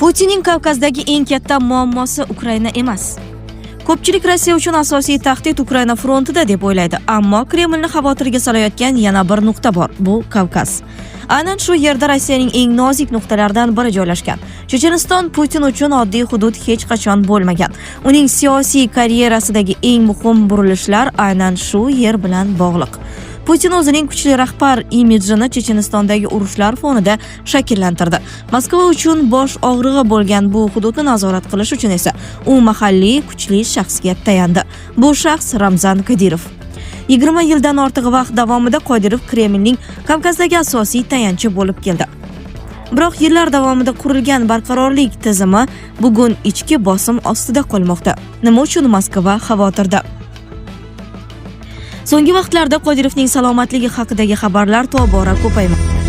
Putinning Kavkazdagi eng katta muammosi Ukraina emas. Ko'pchilik Rossiya uchun asosiy tahdid Ukraina frontida deb o'ylaydi, ammo Kremlni xavotirga solayotgan yana bir nuqta bor. Bu Kavkaz. Aynan shu yerda Rossiyaning eng nozik nuqtalaridan biri joylashgan. Checheniston Putin uchun oddiy hudud hech qachon bo'lmagan. Uning siyosiy karyerasidagi eng muhim burilishlar aynan shu yer bilan bog'liq. Putin o'zining kuchli rahbar imidjini Chechenistondagi urushlar fonida shakllantirdi. Moskva uchun bosh og'rig'i bo'lgan bu hududni nazorat qilish uchun esa u mahalliy kuchli shaxsga tayandi. Bu shaxs Ramzan Qodirov. 20 yildan ortiq vaqt davomida Qodirov Kremlning Kavkazdagi asosiy tayanchi bo'lib keldi. Biroq yillar davomida qurilgan barqarorlik tizimi bugun ichki bosim ostida qolmoqda. Nima uchun Moskva xavotirda? So'nggi vaqtlarda Qodirovning salomatligi haqidagi xabarlar tobora ko'paymoqda.